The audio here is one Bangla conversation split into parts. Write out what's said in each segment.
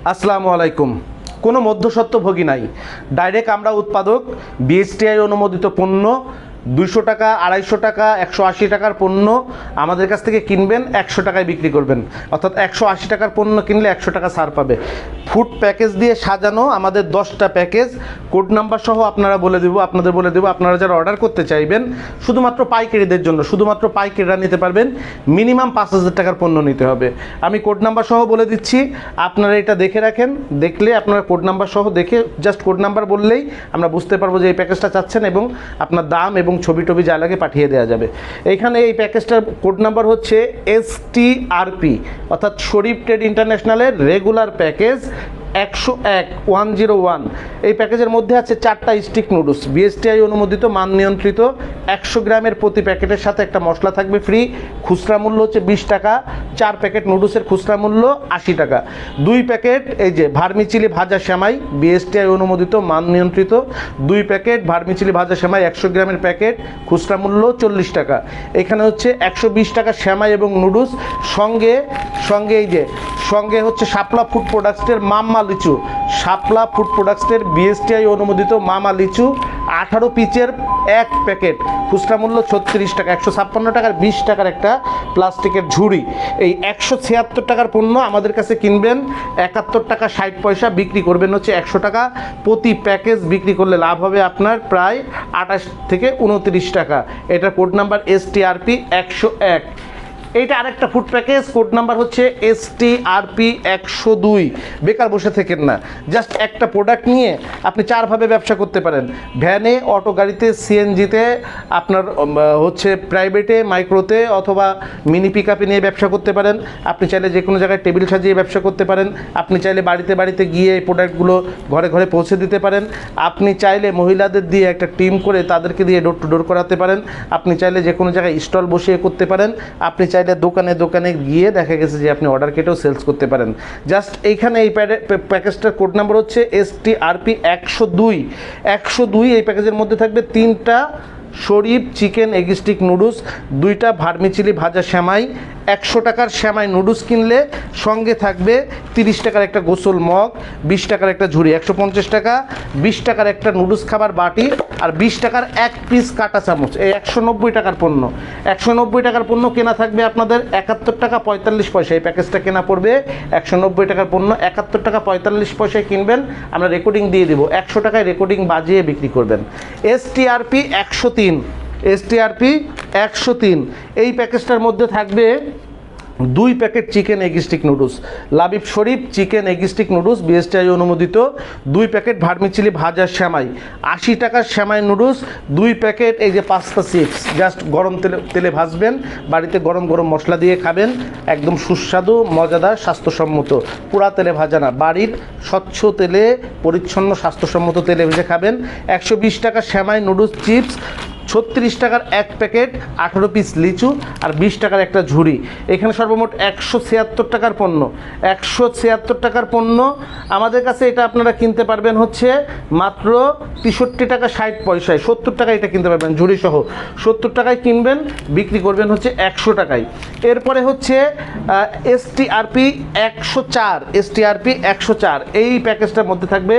আসসালামু আলাইকুম। কোনো মধ্যস্বত্বভোগী নাই, ডাইরেক্ট আমরা উৎপাদক। বিএসটিআই অনুমোদিত পণ্য 200 টাকা, 250 টাকা, 180 টাকার পণ্য আমাদের কাছ থেকে কিনবেন, 100 টাকায় বিক্রি করবেন। অর্থাৎ 180 টাকার পণ্য কিনলে 100 টাকা ছাড় পাবে। ফুড প্যাকেজ দিয়ে সাজানো আমাদের 10টা প্যাকেজ, কোড নাম্বার সহ আপনাদের বলে দেবো। আপনারা যারা অর্ডার করতে চাইবেন শুধুমাত্র পাইকারিদের জন্য, শুধুমাত্র পাইকারিরা নিতে পারবেন। মিনিমাম 5000 টাকার পণ্য নিতে হবে। আমি কোড নাম্বার সহ বলে দিচ্ছি, আপনারা এটা দেখে রাখেন। দেখলে আপনারা কোড নাম্বার সহ দেখে জাস্ট কোড নাম্বার বললেই আমরা বুঝতে পারবো যে এই প্যাকেজটা চাচ্ছেন এবং আপনার দাম এবং ছবি টবি যা লাগে পাঠিয়ে দেওয়া যাবে। এইখানে এই প্যাকেজটার কোড নাম্বার হচ্ছে STRP, অর্থাৎ শরীফ ট্রেড ইন্টারন্যাশনালের রেগুলার প্যাকেজ 101। এই প্যাকেজের মধ্যে আছে 4টা স্টিক নুডলস, বিএসটিআই অনুমোদিত, মান নিয়ন্ত্রিত। 100 গ্রামের প্রতি প্যাকেটের সাথে একটা মশলা থাকবে ফ্রি। খুচরা মূল্য হচ্ছে 20 টাকা। 4 প্যাকেট নুডলসের খুচরা মূল্য 80 টাকা। 2 প্যাকেট এই যে ভার্মিচিলি ভাজা সেমাই, বিএসটিআই অনুমোদিত, মান নিয়ন্ত্রিত। 2 প্যাকেট ভার্মিচিলি ভাজা সেমাই 100 গ্রামের প্যাকেট, খুচরা মূল্য 40 টাকা। এখানে হচ্ছে 120 টাকা সেমাই এবং নুডলস। সঙ্গে হচ্ছে শাপলা ফুড প্রোডাক্টসের মাম্মা লিচু, শাপলা ফুড প্রোডাক্টসের বিএসটিআই অনুমোদিত মামা লিচু 18 পিচের 1 প্যাকেট, খুচরা মূল্য 36 টাকা। 156 টাকার 20 টাকার একটা প্লাস্টিকের ঝুড়ি। এই 176 টাকার পণ্য আমাদের কাছে কিনবেন 71 টাকা 60 পয়সা, বিক্রি করবেন হচ্ছে 100 টাকা। প্রতি প্যাকেজ বিক্রি করলে লাভ হবে আপনার প্রায় 28 থেকে 29 টাকা। এটা কোড নাম্বার STRP 101। এইটা আরেকটা ফুড প্যাকেজ, কোড নাম্বার হচ্ছে STRP 102। বেকার বসে থেকেন না, জাস্ট একটা প্রোডাক্ট নিয়ে আপনি 4 ভাবে ব্যবসা করতে পারেন। ভ্যানে, অটো গাড়িতে, সিএনজিতে, আপনার হচ্ছে প্রাইভেটে, মাইক্রোতে অথবা মিনি পিক আপে নিয়ে ব্যবসা করতে পারেন। আপনি চাইলে যে কোনো জায়গায় টেবিল সাজিয়ে ব্যবসা করতে পারেন। আপনি চাইলে বাড়িতে গিয়ে এই প্রোডাক্টগুলো ঘরে পৌঁছে দিতে পারেন। আপনি চাইলে মহিলাদের দিয়ে একটা টিম করে তাদেরকে দিয়ে ডোর টু ডোর করাতে পারেন। আপনি চাইলে যে কোনো জায়গায় স্টল বসিয়ে করতে পারেন। আপনি চাইলে দোকানে গিয়ে দেখা গেছে যে আপনি অর্ডার কেটেও সেলস করতে পারেন। জাস্ট এইখানে এই প্যাকেজটার কোড নাম্বার হচ্ছে STRP 102। এই প্যাকেজের মধ্যে থাকবে 3টা শরীফ চিকেন এগ স্টিক নুডলস, 2টা ভার্মিচিলি ভাজা সেমাই। 100 টাকার সেমাই নুডলস কিনলে সঙ্গে থাকবে 30 টাকার একটা গোসল মগ, 20 টাকার একটা ঝুড়ি। 150 টাকা 20 টাকার একটা নুডলস খাবার বাটি, আর 20 টাকার 1 পিস কাঁটা চামচ। এই 190 টাকার পণ্য। 190 টাকার পণ্য কেনা থাকবে আপনাদের 71 টাকা 45 পয়সা। এই প্যাকেজটা কেনা পড়বে 190 টাকার পণ্য, 71 টাকা 45 পয়সায় কিনবেন। আমরা রেকর্ডিং দিয়ে দেবো, 100 টাকায় রেকর্ডিং বাজিয়ে বিক্রি করবেন। STRP 103। এই প্যাকেজটার মধ্যে থাকবে 2 packet chicken egg stick noodles, Labib Sharif chicken egg stick noodles, BSTI অনুমোদিত। 2 প্যাকেট ভার্মিচিলি ভাজা সেমাই, 80 টাকার সেমাই নুডলস। 2 প্যাকেট এই যে পাস্তা চিপস, জাস্ট গরম তেলে ভাজবেন, বাড়িতে গরম মশলা দিয়ে খাবেন, একদম সুস্বাদু, মজাদার, স্বাস্থ্যসম্মত। পোড়া তেলে ভাজা না, বাড়ির স্বচ্ছ তেলে, পরিচ্ছন্ন স্বাস্থ্যসম্মত তেলে ভেজে খাবেন। 120 টাকা সেমাই নুডলস চিপস, 36 টাকার 1 প্যাকেট, 18 পিস লিচু, আর 20 টাকার একটা ঝুড়ি। এখানে সর্বমোট 176 টাকার পণ্য। 176 টাকার পণ্য আমাদের কাছে। এটা আপনারা কিনতে পারবেন হচ্ছে মাত্র 63 টাকা 60 পয়সায়। 70 টাকায় এটা কিনতে পারবেন ঝুড়ি সহ। 70 টাকায় কিনবেন, বিক্রি করবেন হচ্ছে 100 টাকায়। এরপরে হচ্ছে STRP 104। এই প্যাকেজটার মধ্যে থাকবে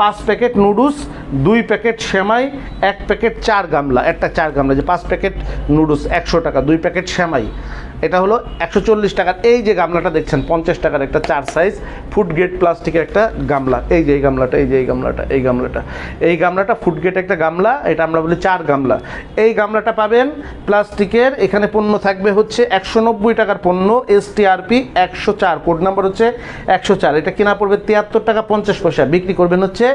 5 প্যাকেট নুডলস, 2 প্যাকেট সেমাই, 1 প্যাকেট 4 গামলা, একটা 4 গামলা, যে 5 প্যাকেট নুডলস 100 টাকা, 2 প্যাকেট সেমাই। এটা হলো 140 টাকার। এই যে গামলাটা দেখছেন 50 টাকার একটা 4 সাইজ ফুড গ্রেড প্লাস্টিকের একটা গামলা। এই যে এই গামলাটা ফুড গ্রেড একটা গামলা, এটা আমরা বলি 4 গামলা। এই গামলাটা পাবেন প্লাস্টিকের। এখানে পণ্য থাকবে হচ্ছে 190 টাকার পণ্য, STRP 104, কোড নাম্বার হচ্ছে 104। এটা কেনা পড়বে 73 টাকা 50 পয়সা, বিক্রি করবেন হচ্ছে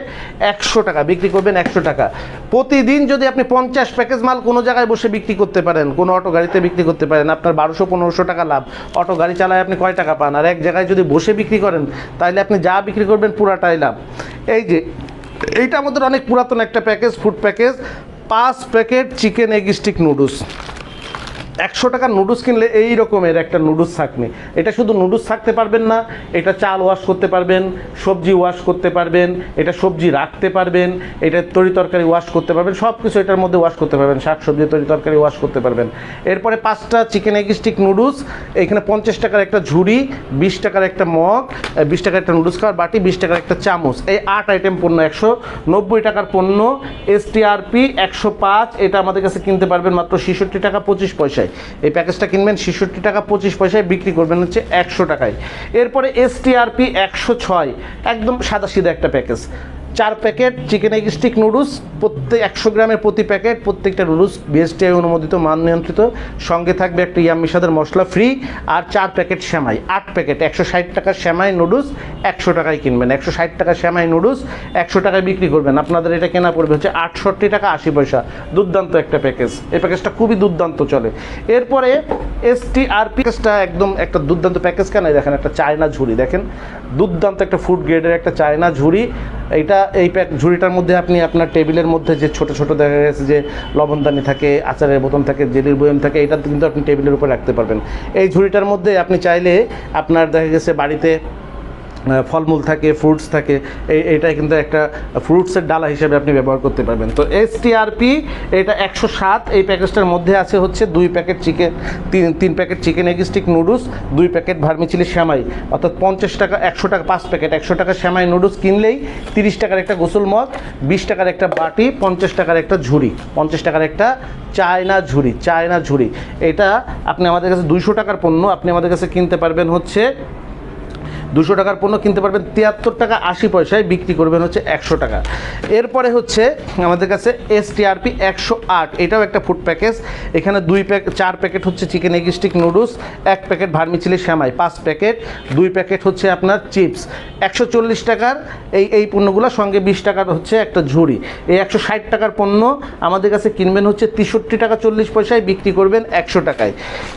100 টাকা। প্রতিদিন যদি আপনি 50 প্যাকেজ মাল কোনো জায়গায় বসে বিক্রি করতে পারেন, কোনো অটো গাড়িতে বিক্রি করতে পারেন, আপনার 1200-1500 টাকা লাভ। অটো গাড়ি চালায় আপনি কয় টাকা পান? আর এক জায়গায় যদি বসে বিক্রি করেন তাহলে আপনি যা বিক্রি করবেন পুরাটাই লাভ। এই যে এইটা আমাদের অনেক পুরাতন একটা package, food package. 5 packet chicken egg stick noodles, 100 টাকার নুডলস কিনলে এই রকমের একটা নুডলস থাকবে। এটা শুধু নুডলস থাকতে পারবেন না, এটা চাল ওয়াশ করতে পারবেন, সবজি ওয়াশ করতে পারবেন, এটা সবজি রাখতে পারবেন, এটা তরি তরকারি ওয়াশ করতে পারবেন, সব কিছু এটার মধ্যে ওয়াশ করতে পারবেন, শাক সবজি তরি তরকারি ওয়াশ করতে পারবেন। এরপরে 5টা চিকেন এগ স্টিক নুডলস, এখানে 50 টাকার একটা ঝুড়ি, 20 টাকার একটা মগ, 20 টাকার একটা নুডলস খাওয়ার বাটি, 20 টাকার একটা চামচ। এই 8 আইটেম পণ্য 190 টাকার পণ্য। এসটিআরপি 105, এটা আমাদের কাছে কিনতে পারবেন মাত্র 66 টাকা 25 পয়সায়। এই প্যাকেজটা কিনবেন 66 টাকা 25 পয়সায়, বিক্রি করবেন হচ্ছে 100 টাকায়। এরপরে এসটিআরপি 106, একদম সাদাসিধা একটা package. 4 packet chicken egg stick noodles, প্রত্যেক 100 গ্রামের প্রতি প্যাকেট, প্রত্যেকটা নুডলস বিএসটিআই অনুমোদিত, মান নিয়ন্ত্রিত। সঙ্গে থাকবে একটা ইয়াম্মি স্বাদের মশলা ফ্রি, আর 4 প্যাকেট সেমাই। 8 প্যাকেট 160 টাকার সেমাই নুডলস 100 টাকায় কিনবেন। 160 টাকার সেমাই নুডলস 100 টাকায় বিক্রি করবেন। আপনাদের এটা কেনা পড়বে হচ্ছে 68 টাকা 80 পয়সা। দুর্দান্ত একটা প্যাকেজ, এই প্যাকেজটা খুবই দুর্দান্ত চলে। এরপরে এসটিআরপি প্যাকেজটা একদম একটা দুর্দান্ত প্যাকেজ। কেন দেখেন একটা চায়না ঝুড়ি, দেখেন দুর্দান্ত একটা ফুড গ্রেডের একটা চায়না ঝুড়ি। এইটা এই ঝুড়িটার মধ্যে আপনি আপনার টেবিলের মধ্যে যে ছোট ছোট দেখা গেছে যে লবণদানি থাকে, আচারের বোতল থাকে, জেলির বয়ম থাকে, এটা কিন্তু আপনি টেবিলের উপর রাখতে পারবেন। এই ঝুড়িটার মধ্যে আপনি চাইলে আপনার দেখা গেছে বাড়িতে ফলমূল থাকে, ফ্রুটস থাকে, এইটাই কিন্তু একটা ফ্রুটসের ডালা হিসেবে আপনি ব্যবহার করতে পারবেন। তো এসটিআরপি এটা 107। এই প্যাকেজটার মধ্যে আছে হচ্ছে 2 packet chicken, 3 packet chicken egg stick noodles, 2 packet vermicelli সেমাই, অর্থাৎ 50 টাকা 100 টাকা 5 প্যাকেট 100 টাকা সেমাই নুডলস কিনলেই 30 টাকার একটা গোসল মগ, 20 টাকার একটা বাটি, 50 টাকার একটা ঝুড়ি, 50 টাকার একটা চায়না ঝুড়ি। এটা আপনি আমাদের কাছে 200 টাকার পণ্য আপনি আমাদের কাছে কিনতে পারবেন হচ্ছে 200 টাকার পণ্য কিনতে পারবেন 73 টাকা 80 পয়সায়, বিক্রি করবেন হচ্ছে 100 টাকা। এরপরে হচ্ছে আমাদের কাছে এসটিআরপি 108, এটাও একটা ফুড প্যাকেজ। এখানে 4 প্যাকেট হচ্ছে chicken egg stick noodles, 1 packet vermicelli সেমাই, 5 প্যাকেট, 2 প্যাকেট হচ্ছে আপনার চিপস। 140 টাকার এই পণ্যগুলো, সঙ্গে 20 টাকার হচ্ছে একটা ঝুড়ি। এই 160 টাকার পণ্য আমাদের কাছে কিনবেন হচ্ছে 63 টাকা 40 পয়সায়, বিক্রি করবেন 100 টাকায়।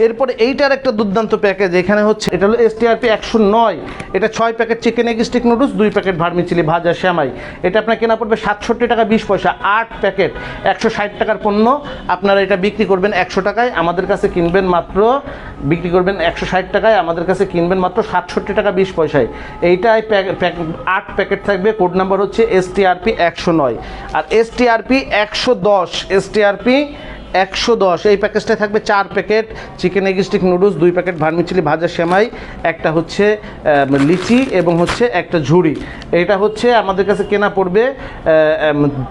এরপরে এইটার একটা দুর্দান্ত প্যাকেজ, এখানে হচ্ছে এটা হলো এসটিআরপি 109। এটা 6 packet chicken egg stick noodles, 2 packet vermicelli ভাজা সেমাই, এটা আপনার কেনা পড়বে 67 টাকা 20 পয়সা। 8 প্যাকেট 160 টাকার পণ্য, আপনারা এটা বিক্রি করবেন 100 টাকায়, আমাদের কাছে কিনবেন মাত্র, বিক্রি করবেন 160 টাকায়, আমাদের কাছে কিনবেন মাত্র 67 টাকা 20 পয়সায়। এইটাই 8 প্যাকেট থাকবে, কোড নাম্বার হচ্ছে এসটিআরপি 109। আর এসটিআরপি 110 এই প্যাকেজটায় থাকবে 4 packet chicken egg stick noodles, 2 packet vermicelli ভাজা সেমাই, একটা হচ্ছে লিচি এবং হচ্ছে একটা ঝুড়ি। এটা হচ্ছে আমাদের কাছে কেনা পড়বে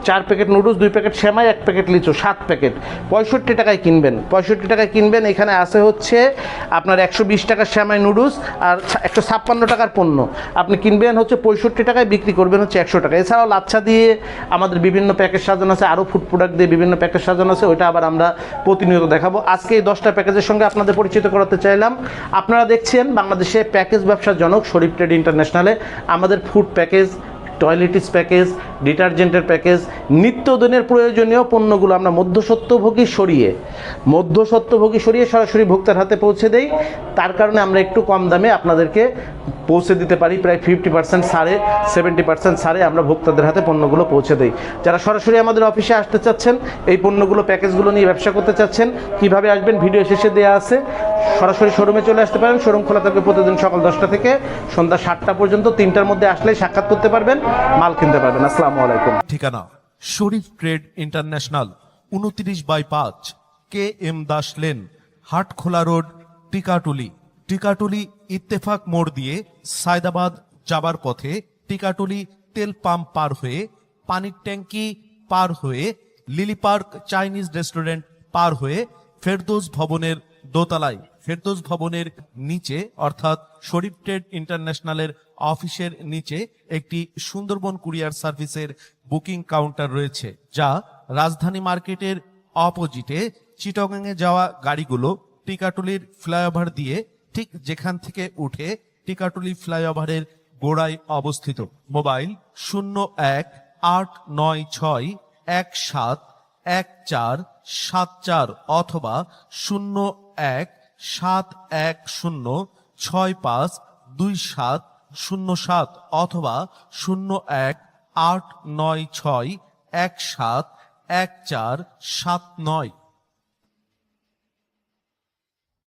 4 প্যাকেট নুডলস, 2 প্যাকেট সেমাই, 1 প্যাকেট লিচু, 7 প্যাকেট 65 টাকায় কিনবেন। 65 টাকায় কিনবেন। এখানে আছে হচ্ছে আপনার 120 টাকার সেমাই নুডলস আর 156 টাকার পণ্য আপনি কিনবেন হচ্ছে 65 টাকায়, বিক্রি করবেন হচ্ছে 100 টাকা। এছাড়াও লাচ্ছা দিয়ে আমাদের বিভিন্ন প্যাকেজ সাজানো আছে, আরও ফুড প্রোডাক্ট দিয়ে বিভিন্ন প্যাকেজ সাজানো আছে, ওইটা আবার আমরা প্রতিনিয়ত দেখাবো। আজকে এই 10টা প্যাকেজের সঙ্গে আপনাদের পরিচিত করাতে চাইলাম। আপনারা দেখছেন বাংলাদেশে প্যাকেজ ব্যবসার জনক শরীফ ট্রেড ইন্টারন্যাশনালে আমাদের ফুড প্যাকেজ, টয়লেটিস প্যাকেজ, ডিটারজেন্টের প্যাকেজ, নিত্যদিনের প্রয়োজনীয় পণ্যগুলো আমরা মধ্যস্বত্বভোগী সরিয়ে সরাসরি ভোক্তার হাতে পৌঁছে দেই। তার কারণে আমরা একটু কম দামে আপনাদেরকে পৌঁছে দিতে পারি, প্রায় 50% ছাড়ে, 70% ছাড়ে আমরা ভোক্তাদের হাতে পণ্যগুলো পৌঁছে দিই। যারা সরাসরি আমাদের অফিসে আসতে চাচ্ছেন, এই পণ্যগুলো প্যাকেজগুলো নিয়ে ব্যবসা করতে চাচ্ছেন, কিভাবে আসবেন ভিডিও শেষে দেওয়া আছে। সরাসরি শোরুমে চলে আসতে পারেন। শোরুম খোলা থাকবে প্রতিদিন সকাল 10টা থেকে সন্ধ্যা 7টা পর্যন্ত। 3টার মধ্যে আসলেই সাক্ষাৎ করতে পারবেন, মাল কিনতে পারবেন। আসসালামু আলাইকুম। ঠিকানা Sharif trade international, 29/5 KM Das lane, Hatkhola road, Tikatuli Ittefaq মোড় দিয়ে সায়দাবাদ যাবার পথে, টিকাটুলি তেল পাম্প পার হয়ে, পানির ট্যাঙ্কি পার হয়ে, লিলি পার্ক চাইনিজ রেস্টুরেন্ট পার হয়ে ফেরদৌস ভবনের দোতলায়, ফেরদৌস ভবনের নিচে অর্থাৎ শরীফ ট্রেড ইন্টারন্যাশনালের অফিসের নিচে একটি সুন্দরবন কুরিয়ার সার্ভিসের বুকিং কাউন্টার রয়েছে, যা রাজধানী মার্কেটের অপোজিটে চিটাগাংয়ে যাওয়া গাড়িগুলো টিকাটুলির ফ্লাইওভার দিয়ে ঠিক যেখান থেকে উঠে টিকাটুলি ফ্লাইওভারের গোড়ায় অবস্থিত। মোবাইল 0189617174 অথবা 017106525707 অথবা 018961717479।